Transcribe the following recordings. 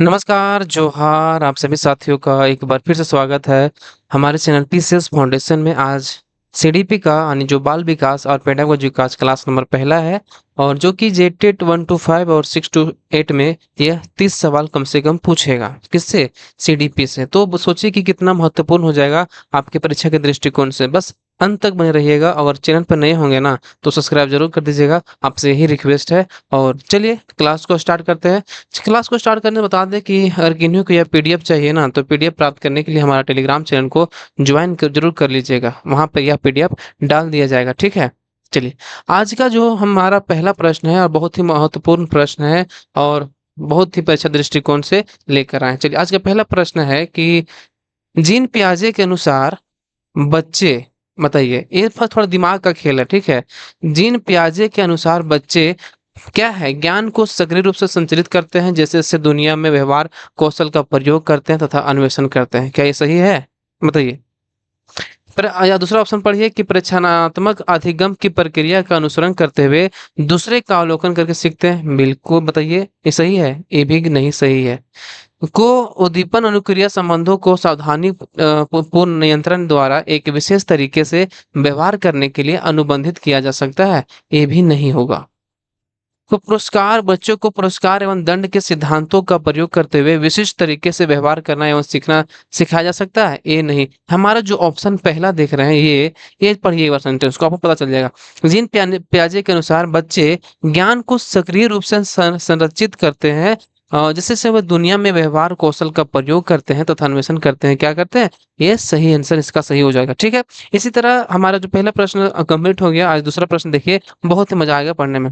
नमस्कार, जोहार, आप सभी साथियों का एक बार फिर से स्वागत है हमारे चैनल पीसीएस फाउंडेशन में। आज सीडीपी का यानी जो बाल विकास और पेडागोजी का आज क्लास नंबर पहला है और जो कि जेटेट 1 to 5 और 6 to 8 में यह 30 सवाल कम से कम पूछेगा। किससे? सीडीपी से। तो सोचिए कि कितना महत्वपूर्ण हो जाएगा आपके परीक्षा के दृष्टिकोण से। बस अंत तक बने रहिएगा और चैनल पर नए होंगे ना तो सब्सक्राइब जरूर कर दीजिएगा, आपसे यही रिक्वेस्ट है। और चलिए क्लास को स्टार्ट करते हैं। क्लास को स्टार्ट करने बता दें कि अगर किन्हीं को यह पीडीएफ चाहिए ना तो पीडीएफ प्राप्त करने के लिए हमारा टेलीग्राम चैनल को ज्वाइन जरूर कर लीजिएगा, वहां पर यह पीडीएफ डाल दिया जाएगा। ठीक है, चलिए आज का जो हमारा पहला प्रश्न है और बहुत ही महत्वपूर्ण प्रश्न है और बहुत ही परीक्षा दृष्टिकोण से लेकर आए। चलिए आज का पहला प्रश्न है कि जीन पियाजे के अनुसार बच्चे, बताइए, ये थोड़ा दिमाग का खेल है। ठीक है, जीन पियाजे के अनुसार बच्चे क्या है, ज्ञान को सक्रिय रूप से संचालित करते हैं, जैसे जैसे दुनिया में व्यवहार कौशल का प्रयोग करते हैं तथा अन्वेषण करते हैं। क्या ये सही है? बताइए। पर या दूसरा ऑप्शन पढ़िए कि परिचयनात्मक अधिगम की प्रक्रिया का अनुसरण करते हुए दूसरे का अवलोकन करके सीखते हैं। बिल्कुल, बताइए ये सही है? ये भी नहीं सही है। को उद्दीपन अनुक्रिया संबंधों को सावधानी पूर्ण नियंत्रण द्वारा एक विशेष तरीके से व्यवहार करने के लिए अनुबंधित किया जा सकता है। ये भी नहीं होगा। तो पुरस्कार, बच्चों को पुरस्कार एवं दंड के सिद्धांतों का प्रयोग करते हुए विशिष्ट तरीके से व्यवहार करना एवं सीखना सिखाया जा सकता है। ये नहीं। हमारा जो ऑप्शन पहला देख रहे हैं ये पढ़िए एक बार सेंटेंस को, आपको पता चल जाएगा। जीन पियाजे के अनुसार बच्चे ज्ञान को सक्रिय रूप से संरक्षित करते हैं जिससे से वह दुनिया में व्यवहार कौशल का प्रयोग करते हैं तथा अन्वेषण करते हैं। क्या करते हैं? ये सही आंसर इसका सही हो जाएगा। ठीक है, इसी तरह हमारा जो पहला प्रश्न कंप्लीट हो गया। आज दूसरा प्रश्न देखिए, बहुत ही मजा आएगा पढ़ने में।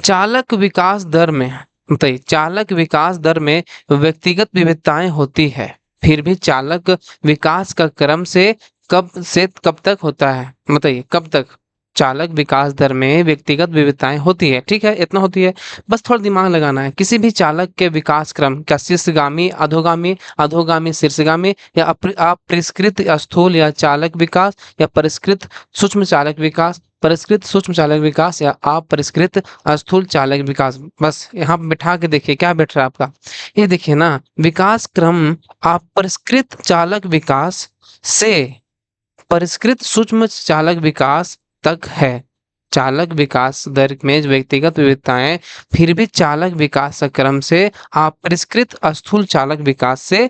चालक विकास दर में, बताइए, चालक विकास दर में व्यक्तिगत विविधताएं होती है, फिर भी चालक विकास का क्रम से कब तक होता है? बताइए कब तक चालक विकास दर में व्यक्तिगत विविधताएं होती है। ठीक है, इतना होती है, बस थोड़ा दिमाग लगाना है। किसी भी चालक के विकास क्रम क्या शीर्षगामी, अधोगामी, अधोगामी शीर्षगामी, या अपरिष्कृत स्थूल या चालक विकास, या परिष्कृत सूक्ष्म चालक विकास, परिष्कृत सूक्ष्म चालक विकास, या अपरिष्कृत स्थूल चालक विकास। बस यहाँ बिठा के देखिए क्या बैठ रहा है आपका। ये देखिए ना, विकास क्रम अपरिष्कृत चालक विकास से परिष्कृत सूक्ष्म चालक विकास तक है। चालक विकास दर में व्यक्तिगत विविधताएं, फिर भी चालक विकास का क्रम से अपरिष्कृत स्थूल चालक विकास से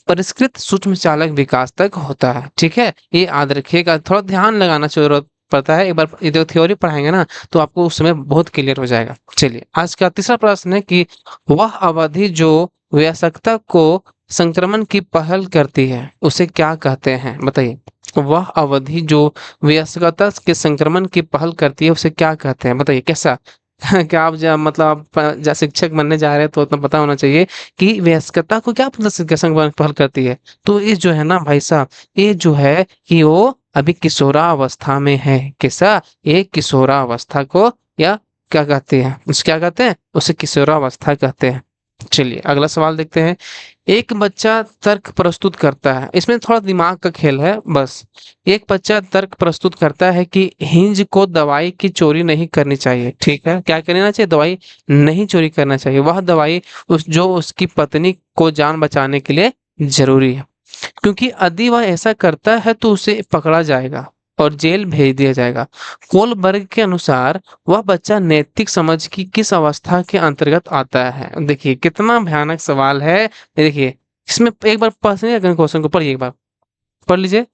परिष्कृत सूक्ष्म चालक विकास तक होता है। ठीक है, ये याद रखिएगा, थोड़ा ध्यान लगाना जरूरत पड़ता है। एक बार ये जो थ्योरी पढ़ाएंगे ना तो आपको उस समय बहुत क्लियर हो जाएगा। चलिए आज का तीसरा प्रश्न है कि वह अवधि जो वयस्कता को संक्रमण की पहल करती है उसे क्या कहते हैं? बताइए, वह अवधि जो वयस्कता के संक्रमण की पहल करती है उसे क्या कहते हैं? बताइए कैसा? क्या आप मतलब आप शिक्षक बनने जा रहे हैं तो उतना पता होना चाहिए कि वयस्कता को क्या मतलब कैसे पहल करती है। तो ये जो है ना भाई साहब, ये जो है कि वो अभी किशोरावस्था में है। कैसा? ये किशोरावस्था को या क्या कहते हैं, उसे क्या कहते हैं? उसे किशोरावस्था कहते हैं। चलिए अगला सवाल देखते हैं। एक बच्चा तर्क प्रस्तुत करता है, इसमें थोड़ा दिमाग का खेल है बस। एक बच्चा तर्क प्रस्तुत करता है कि हिंज को दवाई की चोरी नहीं करनी चाहिए। ठीक है, क्या करना चाहिए? दवाई नहीं चोरी करना चाहिए। वह दवाई जो उसकी पत्नी को जान बचाने के लिए जरूरी है, क्योंकि यदि वह ऐसा करता है तो उसे पकड़ा जाएगा और जेल भेज दिया जाएगा। कोलबर्ग के अनुसार वह बच्चा नैतिक समझ की किस अवस्था के अंतर्गत आता है? देखिए कितना भयानक सवाल है। देखिए इसमें एक बार पढ़ने क्वेश्चन को पढ़िए, एक बार पढ़ लीजिए।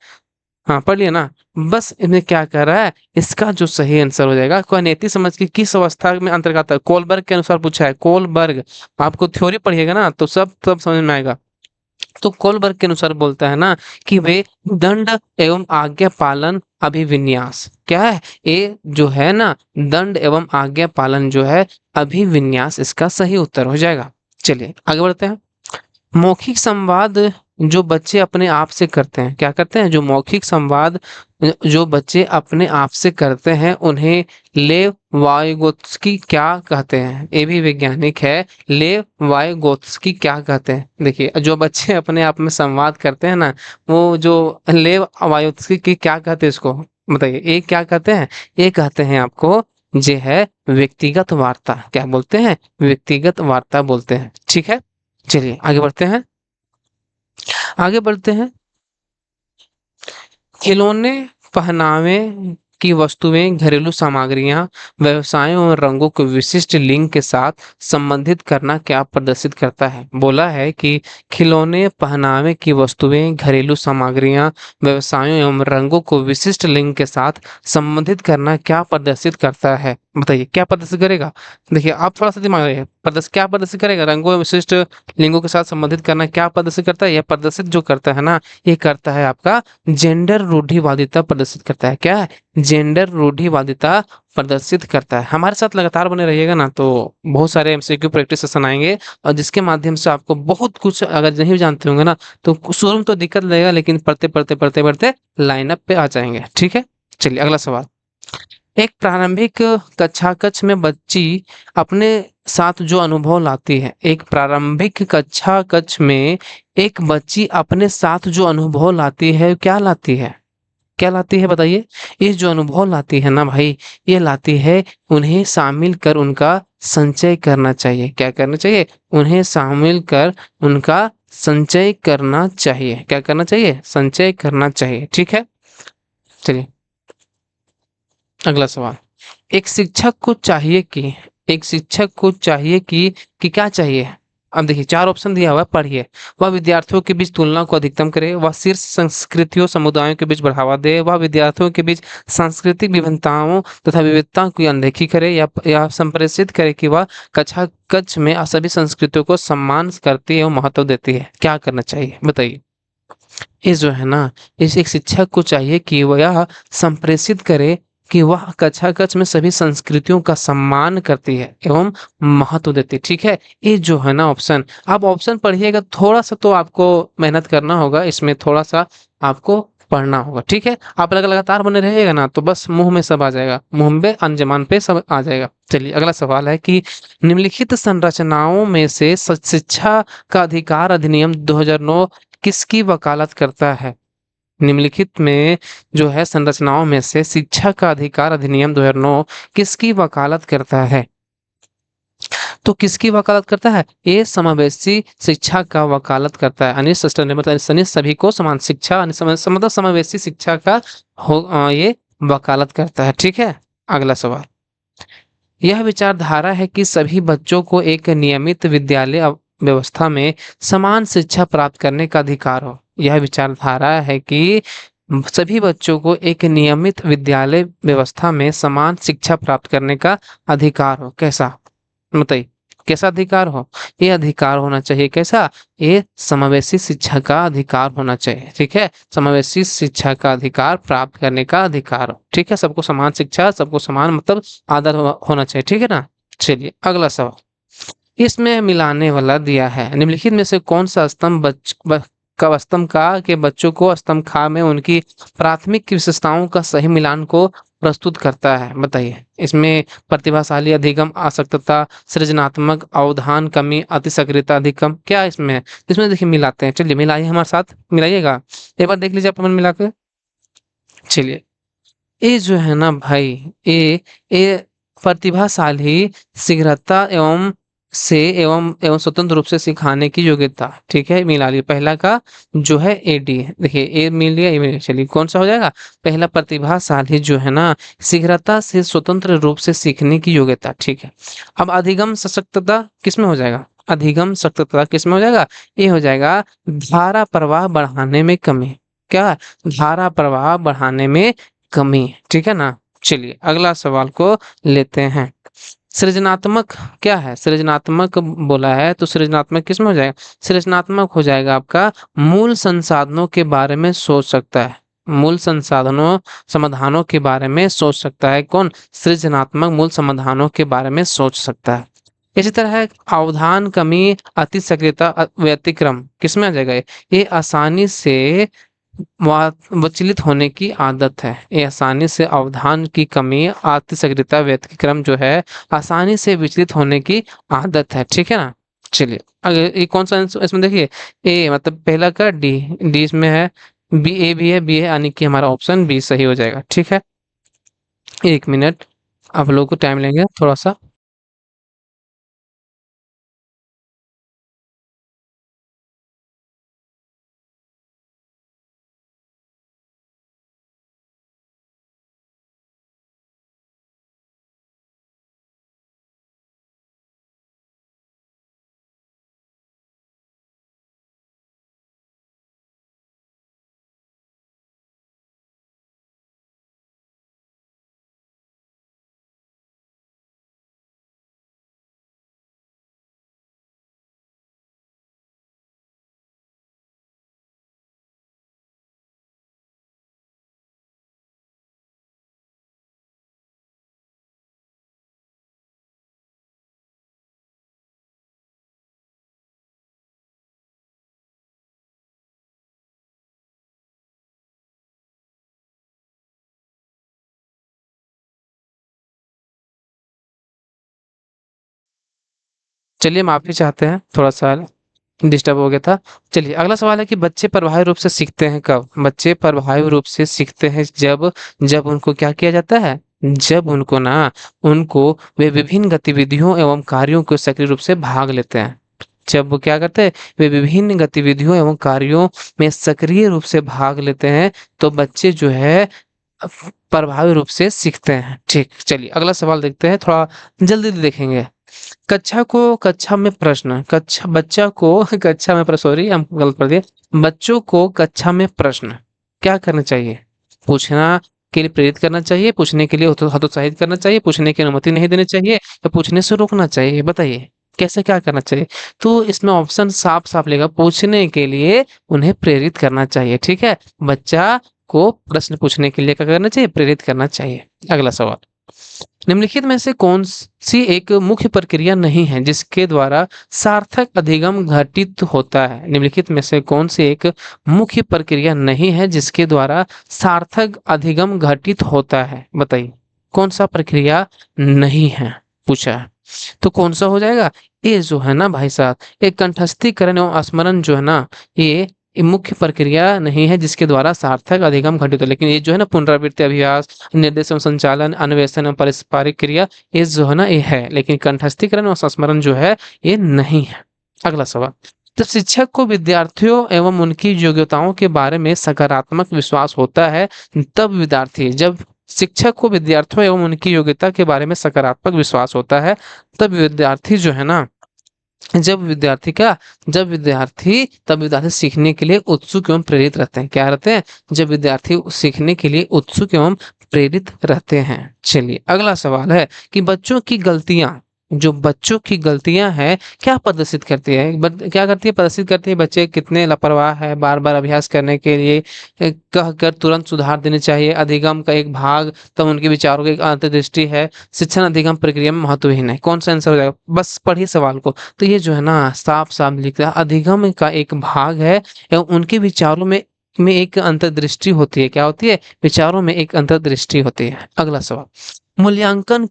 हाँ पढ़ लिया ना? बस इन्हें क्या कर रहा है, इसका जो सही आंसर हो जाएगा कोई नैतिक समझ की किस अवस्था में अंतर्गत आता है। कोलबर्ग के अनुसार पूछा है, कोलबर्ग। आपको थ्योरी पढ़िएगा ना तो सब समझ में आएगा। तो कोलबर्ग के अनुसार बोलता है ना कि वे दंड एवं आज्ञा पालन अभिविन्यास, क्या है ये जो है ना, दंड एवं आज्ञा पालन जो है अभिविन्यास, इसका सही उत्तर हो जाएगा। चलिए आगे बढ़ते हैं। मौखिक संवाद जो बच्चे अपने आप से करते हैं, क्या करते हैं? जो मौखिक संवाद जो बच्चे अपने आप से करते हैं उन्हें लेव वाइगोत्स्की क्या कहते हैं? ये भी वैज्ञानिक है। लेव वाइगोत्स्की क्या कहते हैं? देखिए जो बच्चे अपने आप में संवाद करते हैं ना, वो जो लेव वाइगोत्स्की क्या कहते हैं इसको? बताइए ये क्या कहते हैं? ये कहते हैं आपको जे है व्यक्तिगत वार्ता। क्या बोलते हैं? व्यक्तिगत वार्ता बोलते हैं। ठीक है, चलिए आगे बढ़ते हैं। आगे बढ़ते हैं। खिलौने, पहनावे की वस्तुएं, घरेलू सामग्रियां, व्यवसायों और रंगों को विशिष्ट लिंग के साथ संबंधित करना क्या प्रदर्शित करता है? बोला है कि खिलौने, पहनावे की वस्तुएं, घरेलू सामग्रियां, व्यवसायों एवं रंगों को विशिष्ट लिंग के साथ संबंधित करना क्या प्रदर्शित करता है? बताइए क्या प्रदर्शित करेगा? देखिए आप थोड़ा सा दिमाग लगाइए, प्रदर्शित क्या प्रदर्शित करेगा? रंगों एवं विशिष्ट लिंगों के साथ संबंधित करना क्या प्रदर्शित करता है? यह प्रदर्शित जो करता है ना, ये करता है आपका जेंडर रूढ़िवादिता प्रदर्शित करता है। क्या है? जेंडर रूढ़िवादिता प्रदर्शित करता है। हमारे साथ लगातार बने रहिएगा ना, तो बहुत सारे एमसीक्यू प्रैक्टिस सेशन आएंगे और जिसके माध्यम से आपको बहुत कुछ अगर नहीं जानते होंगे ना, तो शुरू में तो दिक्कत लगेगा, लेकिन पढ़ते पढ़ते पढ़ते पढ़ते लाइन अप पे आ जाएंगे। ठीक है, चलिए अगला सवाल। एक प्रारंभिक कक्षा कक्ष में बच्ची अपने साथ जो अनुभव लाती है, एक प्रारंभिक कक्षा कक्ष में एक बच्ची अपने साथ जो अनुभव लाती है, क्या लाती है? क्या लाती है बताइए? ये जो अनुभव लाती है ना भाई, ये लाती है, उन्हें शामिल कर उनका संचय करना चाहिए। क्या करना चाहिए? उन्हें शामिल कर उनका संचय करना चाहिए। क्या करना चाहिए? संचय करना चाहिए। ठीक है, चलिए अगला सवाल। एक शिक्षक को चाहिए कि एक शिक्षक को चाहिए कि क्या चाहिए? अब देखिए चार ऑप्शन दिया हुआ है, पढ़िए। वह विद्यार्थियों के बीच तुलना को अधिकतम करे, वह शीर्ष संस्कृतियों समुदायों के बीच बढ़ावा दे, वह विद्यार्थियों के बीच सांस्कृतिक विभिन्नताओं तथा विविधता की अनदेखी करे, या संप्रेषित करे कि वह कक्षा कक्ष में सभी संस्कृतियों को सम्मान करती है और महत्व देती है। क्या करना चाहिए बताइए? ये जो है ना, इस एक शिक्षक को चाहिए कि वह यह संप्रेषित करे कि वह कक्षा कक्ष में सभी संस्कृतियों का सम्मान करती है एवं महत्व देती है। ठीक है, ये जो है ना ऑप्शन, आप ऑप्शन पढ़िएगा, थोड़ा सा तो आपको मेहनत करना होगा, इसमें थोड़ा सा आपको पढ़ना होगा। ठीक है, आप अगर लगातार बने रहिएगा ना, तो बस मुंह में सब आ जाएगा, मुंह पे अनजमान पे सब आ जाएगा। चलिए अगला सवाल है कि निम्नलिखित संरचनाओं में से शिक्षा का अधिकार अधिनियम 2009 किसकी वकालत करता है? निम्नलिखित में जो है संरचनाओं में से शिक्षा का अधिकार अधिनियम 2009 किसकी वकालत करता है? तो किसकी वकालत करता है? ये समावेशी शिक्षा का वकालत करता है। यानी सस्टेनेबल, यानी सभी को समान शिक्षा, यानी मतलब समावेशी शिक्षा का ये वकालत करता है। ठीक है, अगला सवाल। यह विचारधारा है कि सभी बच्चों को एक नियमित विद्यालय व्यवस्था में समान शिक्षा प्राप्त करने का अधिकार हो। यह विचारधारा है कि सभी बच्चों को एक नियमित विद्यालय व्यवस्था में समान शिक्षा प्राप्त करने का अधिकार हो। कैसा बताइए? कैसा अधिकार हो? ये अधिकार होना चाहिए कैसा? ये समावेशी शिक्षा का अधिकार होना चाहिए। ठीक है, समावेशी शिक्षा का अधिकार प्राप्त करने का अधिकार हो। ठीक है, सबको समान शिक्षा, सबको समान मतलब आदर होना चाहिए। ठीक है ना, चलिए अगला सवाल। इसमें मिलाने वाला दिया है, निम्नलिखित में से कौन सा स्तंभ का स्तंभ का के बच्चों को स्तंभ खा में उनकी प्राथमिक विशेषताओं का सही मिलान को प्रस्तुत करता है? बताइए। इसमें प्रतिभाशाली, अधिगम, आसक्तता, सृजनात्मक, अवधान कमी, अति सक्रियता, अधिगम, क्या इसमें है? इसमें देखिए मिलाते हैं, चलिए मिलाइए हमारे साथ, मिलाइएगा एक बार, देख लीजिए अपन मिला के। चलिए, ये जो है ना भाई, ये प्रतिभाशाली, शीघ्रता एवं स्वतंत्र रूप से सिखाने की योग्यता। ठीक है, मिला लिया पहला का जो है एडी, देखिए ए मिल लिया, ए मिल लिया। चलिए कौन सा हो जाएगा? पहला प्रतिभाशाली जो है ना, शीघ्रता से स्वतंत्र रूप से सीखने की योग्यता। ठीक है, अब अधिगम सशक्तता किसमें हो जाएगा? अधिगम सशक्तता किसमें हो जाएगा? ये हो जाएगा धारा प्रवाह बढ़ाने में कमी। क्या? धारा प्रवाह बढ़ाने में कमी। ठीक है ना, चलिए अगला सवाल को लेते हैं। सृजनात्मक क्या है? सृजनात्मक बोला है, तो सृजनात्मक किसमें हो जाएगा? सृजनात्मक हो जाएगा आपका मूल संसाधनों के बारे में सोच सकता है। मूल संसाधनों समाधानों के बारे में सोच सकता है। कौन? सृजनात्मक मूल समाधानों के बारे में सोच सकता है। इसी तरह है अवधान कमी, अति सक्रियता, व्यतिक्रम किसमें आ जाएगा? ये आसानी से विचलित होने की आदत है। ये आसानी से अवधान की कमी, आत्म सक्रियता, व्यतिक्रम जो है आसानी से विचलित होने की आदत है। ठीक है ना, चलिए अगर ये कौन सा इसमें देखिए, ए मतलब पहला का डी, डी इसमें है, बी ए भी है, बी है, यानी कि हमारा ऑप्शन बी सही हो जाएगा। ठीक है, एक मिनट, आप लोगों को टाइम लेंगे थोड़ा सा। चलिए माफ़ी चाहते हैं, थोड़ा-सा डिस्टर्ब हो गया था। चलिए अगला सवाल है कि बच्चे प्रभावी रूप से सीखते हैं कब? बच्चे प्रभावी रूप से सीखते हैं जब जब उनको क्या किया जाता है? जब उनको वे विभिन्न गतिविधियों एवं कार्यों को सक्रिय रूप से भाग लेते हैं। जब वो क्या करते हैं? वे विभिन्न गतिविधियों एवं कार्यों में सक्रिय रूप से भाग लेते हैं, तो बच्चे जो है प्रभावी रूप से सीखते हैं। ठीक, चलिए अगला सवाल देखते हैं, थोड़ा जल्दी देखेंगे। कक्षा में प्रश्न कक्षा बच्चा को कक्षा में सॉरी हम गलत पढ़ दिए। बच्चों को कक्षा में प्रश्न क्या करना चाहिए? पूछना के लिए प्रेरित करना चाहिए, पूछने के लिए हतोत्साहित करना चाहिए, पूछने की अनुमति नहीं देनी चाहिए या पूछने से रोकना चाहिए? बताइए, कैसे क्या करना चाहिए? तो इसमें ऑप्शन साफ-साफ लिखा पूछने के लिए उन्हें प्रेरित करना चाहिए, ठीक है? बच्चा को प्रश्न पूछने के लिए क्या करना चाहिए? प्रेरित करना चाहिए। अगला सवाल, निम्नलिखित में से कौन-सी एक मुख्य प्रक्रिया नहीं है जिसके द्वारा सार्थक अधिगम घटित होता है? निम्नलिखित में से कौन-सी एक मुख्य प्रक्रिया नहीं है जिसके द्वारा सार्थक अधिगम घटित होता है? बताइए, कौन-सा प्रक्रिया नहीं है? पूछा है। तो कौन-सा हो जाएगा? ये जो है ना भाई साहब, ये कंठस्थीकरण एवं स्मरण जो है ना, ये मुख्य प्रक्रिया नहीं है जिसके द्वारा सार्थक अधिगम घटित हो। लेकिन ये जो है ना पुनरावृत्ति, अभ्यास, निर्देश एवं संचालन, अन्वेषण एवं पारस्परिक क्रिया, ये जो है ना ये है। लेकिन कंठस्थीकरण और संस्मरण जो है ये नहीं है। अगला सवाल, जब शिक्षक को विद्यार्थियों एवं उनकी योग्यताओं के बारे में सकारात्मक विश्वास होता है, तब विद्यार्थी जब शिक्षक को विद्यार्थियों एवं उनकी योग्यता के बारे में सकारात्मक विश्वास होता है, तब विद्यार्थी जो है ना जब विद्यार्थी क्या तब विद्यार्थी सीखने के लिए उत्सुक एवं प्रेरित रहते हैं। क्या रहते हैं? जब विद्यार्थी सीखने के लिए उत्सुक एवं प्रेरित रहते हैं। चलिए अगला सवाल है कि बच्चों की गलतियां हैं क्या प्रदर्शित करती है? क्या करती है? प्रदर्शित करती है बच्चे कितने लापरवाह है, बार बार अभ्यास करने के लिए कहकर तुरंत सुधार देने चाहिए, अधिगम का एक भाग, तब उनके विचारों की एक अंतर्दृष्टि है, शिक्षण अधिगम प्रक्रिया में महत्वहीन है। कौन सा आंसर हो जाएगा? बस पढ़िए सवाल को। तो ये जो है ना साफ-साफ लिखा है, अधिगम का एक भाग है एवं उनके विचारों में एक अंतर्दृष्टि होती है। क्या होती है? विचारों में एक अंतर्दृष्टि होती है। अगला सवाल, मूल्यांकन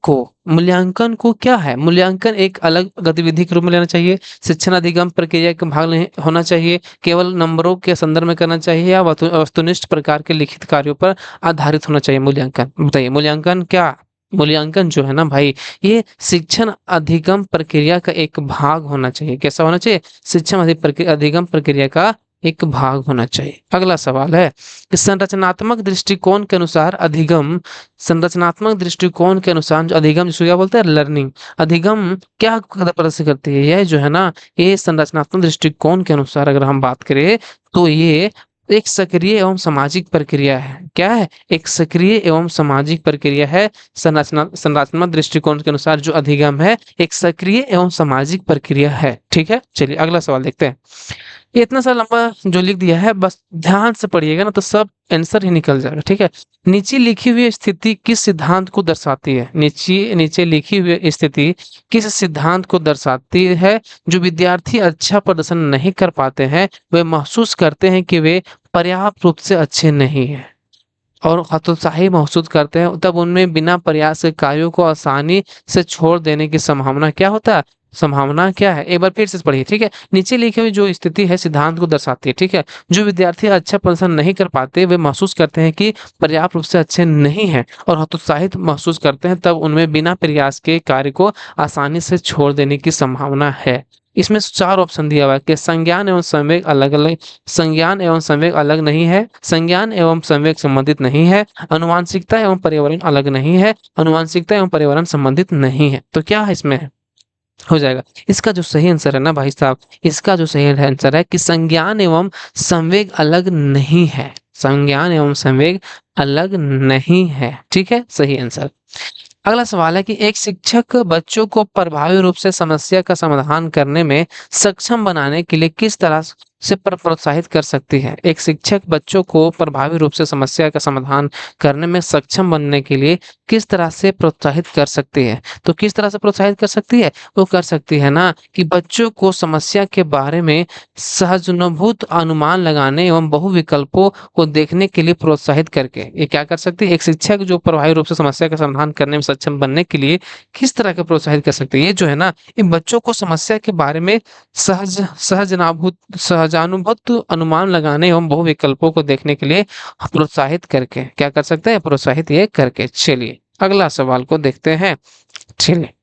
को क्या है? मूल्यांकन एक अलग गतिविधि के रूप में लेना चाहिए, शिक्षण अधिगम प्रक्रिया का भाग नहीं होना चाहिए, केवल नंबरों के संदर्भ में करना चाहिए या वस्तुनिष्ठ प्रकार के लिखित कार्यों पर आधारित होना चाहिए मूल्यांकन? बताइए मूल्यांकन जो है ना भाई, ये शिक्षण अधिगम प्रक्रिया का एक भाग होना चाहिए। कैसा होना चाहिए? अधिगम प्रक्रिया का एक भाग होना चाहिए। अगला सवाल है कि संरचनात्मक दृष्टिकोण के अनुसार जो अधिगम जिसको क्या बोलते हैं? लर्निंग। अधिगम क्या प्रदर्शित करती है? यह जो है ना, ये संरचनात्मक दृष्टिकोण के अनुसार अगर हम बात करें तो ये एक सक्रिय एवं सामाजिक प्रक्रिया है। क्या है? एक सक्रिय एवं सामाजिक प्रक्रिया है। संरचनात्मक दृष्टिकोण के अनुसार जो अधिगम है एक सक्रिय एवं सामाजिक प्रक्रिया है। ठीक है, चलिए अगला सवाल देखते हैं। ये इतना सा लंबा जो लिख दिया है, बस ध्यान से पढ़िएगा ना तो सब आंसर ही निकल जाएगा। ठीक है, नीचे लिखी हुई स्थिति किस सिद्धांत को दर्शाती है? नीचे लिखी हुई स्थिति किस सिद्धांत को दर्शाती है? जो विद्यार्थी अच्छा प्रदर्शन नहीं कर पाते हैं, वे महसूस करते हैं कि वे पर्याप्त रूप से अच्छे नहीं हैं और हतोत्साही महसूस करते हैं, तब उनमें बिना प्रयास के कार्यों को आसानी से छोड़ देने की संभावना क्या होता है? संभावना क्या है? एक बार फिर से पढ़िए, ठीक है? नीचे लिखी हुई जो स्थिति है सिद्धांत को दर्शाती है, ठीक है? जो विद्यार्थी अच्छा प्रदर्शन नहीं कर पाते, वे महसूस करते हैं कि पर्याप्त रूप से अच्छे नहीं हैं और हतोत्साहित महसूस करते हैं, तब उनमें बिना प्रयास के कार्य को आसानी से छोड़ देने की संभावना है। इसमें 4 ऑप्शन दिया हुआ है कि संज्ञान एवं संवेग अलग नहीं है, संज्ञान एवं संवेग संबंधित नहीं है, आनुवांशिकता एवं पर्यावरण अलग नहीं है, आनुवांशिकता एवं पर्यावरण संबंधित नहीं है। तो क्या है इसमें? हो जाएगा। इसका जो सही आंसर है ना भाई साहब, इसका जो सही आंसर है कि संज्ञान एवं संवेग अलग नहीं है। संज्ञान एवं संवेग अलग नहीं है। ठीक है, सही आंसर। अगला सवाल है कि एक शिक्षक बच्चों को प्रभावी रूप से समस्या का समाधान करने में सक्षम बनाने के लिए किस तरह से प्रोत्साहित कर सकती है? एक शिक्षक बच्चों को प्रभावी रूप से समस्या का समाधान करने में सक्षम बनने के लिए किस तरह से प्रोत्साहित कर सकती है? तो किस तरह से प्रोत्साहित कर सकती है? वो कर सकती है ना कि बच्चों को समस्या के बारे में सहजनुभूत अनुमान लगाने एवं बहुविकल्पों को देखने के लिए प्रोत्साहित करके। ये क्या कर सकती है? एक शिक्षक जो प्रभावी रूप से समस्या का समाधान करने में सक्षम बनने के लिए किस तरह के प्रोत्साहित कर सकती है? ये जो है ना, ये बच्चों को समस्या के बारे में सहजानुभूत अनुमान लगाने एवं बहुविकल्पों को देखने के लिए प्रोत्साहित करके क्या कर सकते हैं? प्रोत्साहित ये करके। चलिए अगला सवाल को देखते हैं। चलिए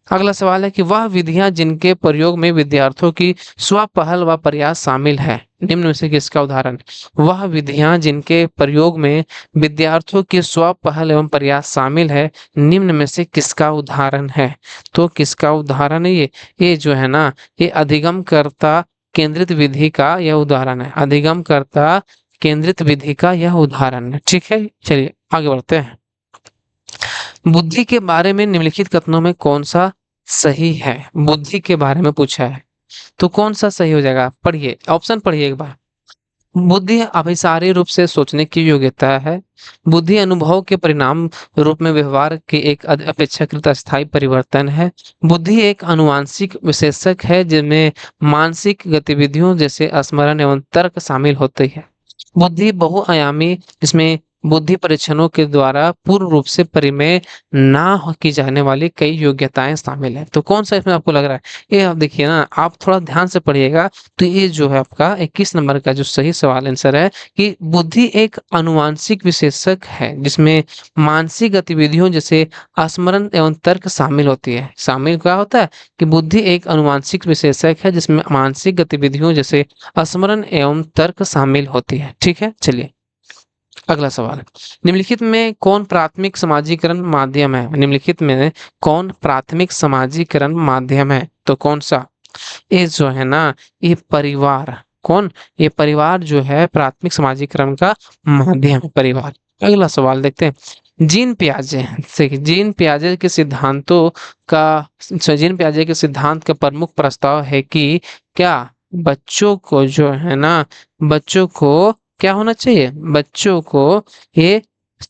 अगला सवाल है कि वह विधियां जिनके प्रयोग में विद्यार्थियों की स्वपहल व प्रयास शामिल है, निम्न में से किसका उदाहरण? वह विधियां जिनके प्रयोग में विद्यार्थियों की स्वपहल एवं प्रयास शामिल है, निम्न में से किसका उदाहरण है? तो किसका उदाहरण है ये जो है ना, ये अधिगमकर्ता केंद्रित विधि का यह उदाहरण है। अधिगमकर्ता केंद्रित विधि का यह उदाहरण है। ठीक है, चलिए आगे बढ़ते हैं। बुद्धि के बारे में निम्नलिखित कथनों में कौन सा सही है? बुद्धि के बारे में पूछा है, तो कौन सा सही हो जाएगा? पढ़िए, ऑप्शन पढ़िए एक बार। बुद्धि अभिसारी रूप से सोचने की योग्यता है। बुद्धि अनुभव के परिणाम रूप में व्यवहार के एक अपेक्षाकृत अस्थायी परिवर्तन है। बुद्धि एक आनुवांशिक विशेषक है जिनमें मानसिक गतिविधियों जैसे स्मरण एवं तर्क शामिल होते हैं। बुद्धि बहुआयामी, जिसमें बुद्धि परीक्षणों के द्वारा पूर्ण रूप से परिमेय की जाने वाली कई योग्यताएं शामिल है। तो कौन सा इसमें आपको लग रहा है? ये आप देखिए ना, आप थोड़ा ध्यान से पढ़िएगा तो ये जो है आपका 21 नंबर का जो सही सवाल आंसर है कि बुद्धि एक आनुवांशिक विशेषक है जिसमें मानसिक गतिविधियों जैसे स्मरण एवं तर्क शामिल होती है। शामिल क्या होता है कि बुद्धि एक आनुवांशिक विशेषक है जिसमें मानसिक गतिविधियों जैसे स्मरण एवं तर्क शामिल होती है। ठीक है, चलिए अगला सवाल। निम्नलिखित में कौन प्राथमिक समाजीकरण माध्यम है? निम्नलिखित में कौन प्राथमिक समाजीकरण माध्यम है? तो कौन सा? ये जो है ना, ये परिवार। कौन? ये परिवार जो है प्राथमिक समाजीकरण का माध्यम है, परिवार। अगला सवाल देखते हैं। जीन पियाजे के सिद्धांतों का जीन पियाजे के सिद्धांत का प्रमुख प्रस्ताव है कि क्या बच्चों को जो है ना, बच्चों को क्या होना चाहिए? बच्चों को ये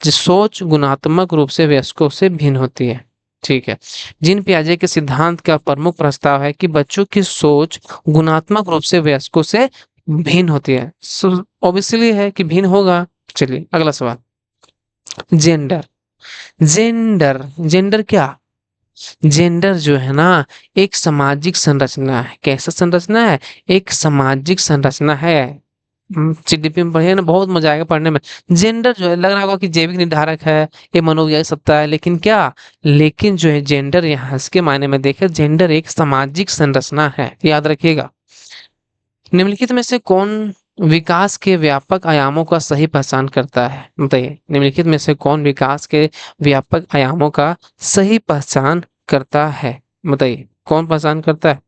सोच गुणात्मक रूप से वयस्कों से भिन्न होती है। ठीक है, जीन पियाजे के सिद्धांत का प्रमुख प्रस्ताव है कि बच्चों की सोच गुणात्मक रूप से वयस्कों से भिन्न होती है। ऑब्वियसली है कि भिन्न होगा। चलिए अगला सवाल। जेंडर जेंडर जेंडर क्या? जेंडर जो है ना, एक सामाजिक संरचना है। कैसा संरचना है? एक सामाजिक संरचना है। जीडीपी में पढ़िए ना, बहुत मजा आएगा पढ़ने में। जेंडर जो है, लग रहा होगा कि जैविक निर्धारक है, ये मनोवैज्ञानिक सत्ता है, लेकिन क्या? लेकिन जो है जेंडर, यहाँ इसके मायने में देखें, जेंडर एक सामाजिक संरचना है, याद रखिएगा। निम्नलिखित में से कौन विकास के व्यापक आयामों का सही पहचान करता है? बताइए, निम्नलिखित में से कौन विकास के व्यापक आयामों का सही पहचान करता है? बताइए, कौन पहचान करता है?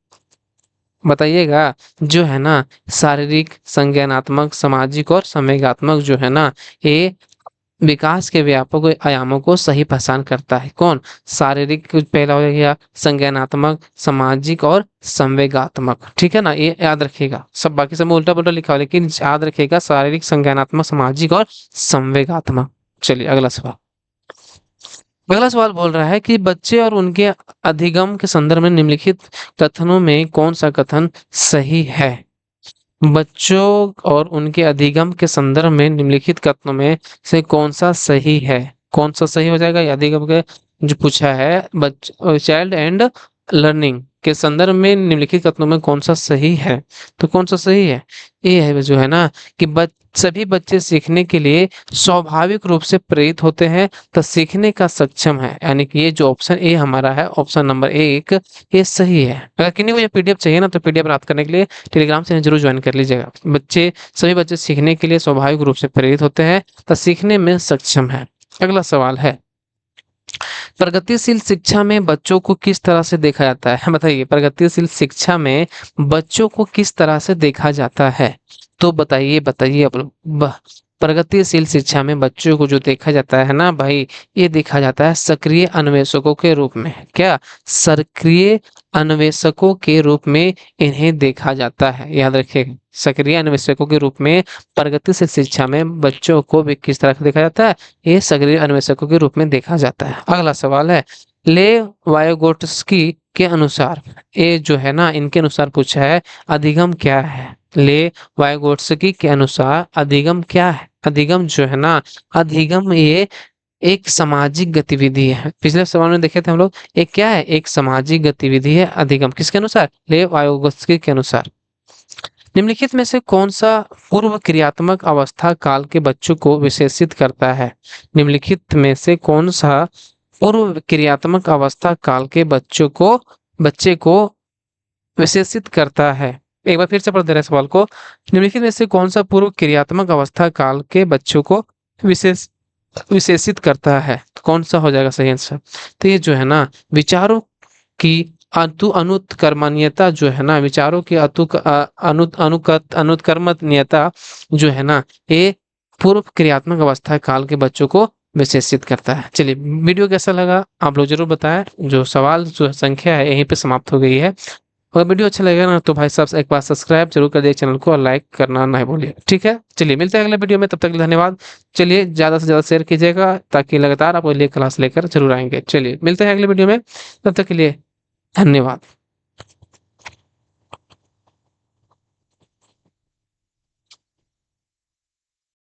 बताइएगा। जो है ना, शारीरिक, संज्ञानात्मक, सामाजिक और संवेगात्मक जो है ना, ये विकास के व्यापक आयामों को सही पहचान करता है। कौन? शारीरिक पहला हो गया, संज्ञानात्मक, सामाजिक और संवेगात्मक। ठीक है ना, ये याद रखिएगा। सब बाकी सब में उल्टा पुल्टा लिखा हुआ, लेकिन याद रखिएगा शारीरिक, संज्ञानात्मक, सामाजिक और संवेगात्मक। चलिए अगला सवाल। अगला सवाल बोल रहा है कि बच्चे और उनके अधिगम के संदर्भ में निम्नलिखित कथनों में कौन सा कथन सही है? बच्चों और उनके अधिगम के संदर्भ में निम्नलिखित कथनों में से कौन सा सही है? कौन सा सही हो जाएगा? अधिगम के जो पूछा है, चाइल्ड एंड लर्निंग के संदर्भ में निम्नलिखित कथनों में कौन सा सही है? तो कौन सा सही है? ये है जो है ना कि सभी बच्चे सीखने के लिए स्वाभाविक रूप से प्रेरित होते हैं तो सीखने का सक्षम है। यानी कि ये जो ऑप्शन ए हमारा है, ऑप्शन नंबर 1, ये सही है। अगर किन्हीं को ये पीडीएफ चाहिए ना, तो पीडीएफ प्राप्त करने के लिए टेलीग्राम से जरूर ज्वाइन कर लीजिएगा। सभी बच्चे सीखने के लिए स्वाभाविक रूप से प्रेरित होते हैं तो सीखने में सक्षम है। अगला सवाल है, प्रगतिशील शिक्षा में बच्चों को किस तरह से देखा जाता है? बताइए, प्रगतिशील शिक्षा में बच्चों को किस तरह से देखा जाता है? तो बताइए आप लोग प्रगतिशील शिक्षा में बच्चों को जो देखा जाता है ना भाई, ये देखा जाता है सक्रिय अन्वेषकों के रूप में। क्या? सक्रिय अन्वेषकों के रूप में इन्हें देखा जाता है, याद रखिएगा। सक्रिय अन्वेषकों के रूप में प्रगतिशील शिक्षा में बच्चों को भी किस तरह से देखा जाता है? ये सक्रिय अन्वेषकों के रूप में देखा जाता है। अगला सवाल है, ले वायोगोट्स्की के अनुसार, ये जो है ना इनके अनुसार पूछा है, अधिगम क्या है? ले वाइगोत्स्की के अनुसार अधिगम क्या है? अधिगम जो है ना, अधिगम ये एक सामाजिक गतिविधि है। पिछले सवाल में देखे थे हम लोग, एक क्या है? एक सामाजिक गतिविधि है अधिगम। किसके अनुसार? ले वाइगोत्स्की के अनुसार। निम्नलिखित में से कौन सा पूर्व क्रियात्मक अवस्था काल के बच्चों को विशेषित करता है? निम्नलिखित में से कौन सा पूर्व क्रियात्मक अवस्था काल के बच्चे को विशेषित करता है? एक बार फिर से पढ़ दे रहे हैं सवाल को। निम्नलिखित में से कौन सा पूर्व क्रियात्मक अवस्था काल के बच्चों को विशेष विशेषित करता है? तो कौन सा हो जाएगा सही आंसर? तो ये जो है ना, विचारों की अनुत्कर्मण्यता जो है ना, विचारों की अनुत्कर्मण्यता जो है ना, ये पूर्व क्रियात्मक अवस्था काल के बच्चों को विशेषित करता है। चलिए, वीडियो कैसा लगा आप लोग जरूर बताएं। जो सवाल जो संख्या है यहीं पे समाप्त हो गई है। अगर वीडियो अच्छा लगेगा ना तो भाई साहब एक बार सब्सक्राइब जरूर कर दिए चैनल को, और लाइक करना ना भूलिए। ठीक है, चलिए मिलते हैं अगले वीडियो में, तब तक के लिए धन्यवाद। चलिए ज्यादा से ज्यादा शेयर कीजिएगा ताकि लगातार आपको लिए क्लास लेकर जरूर आएंगे। चलिए मिलते हैं अगले वीडियो में, तब तक के लिए धन्यवाद।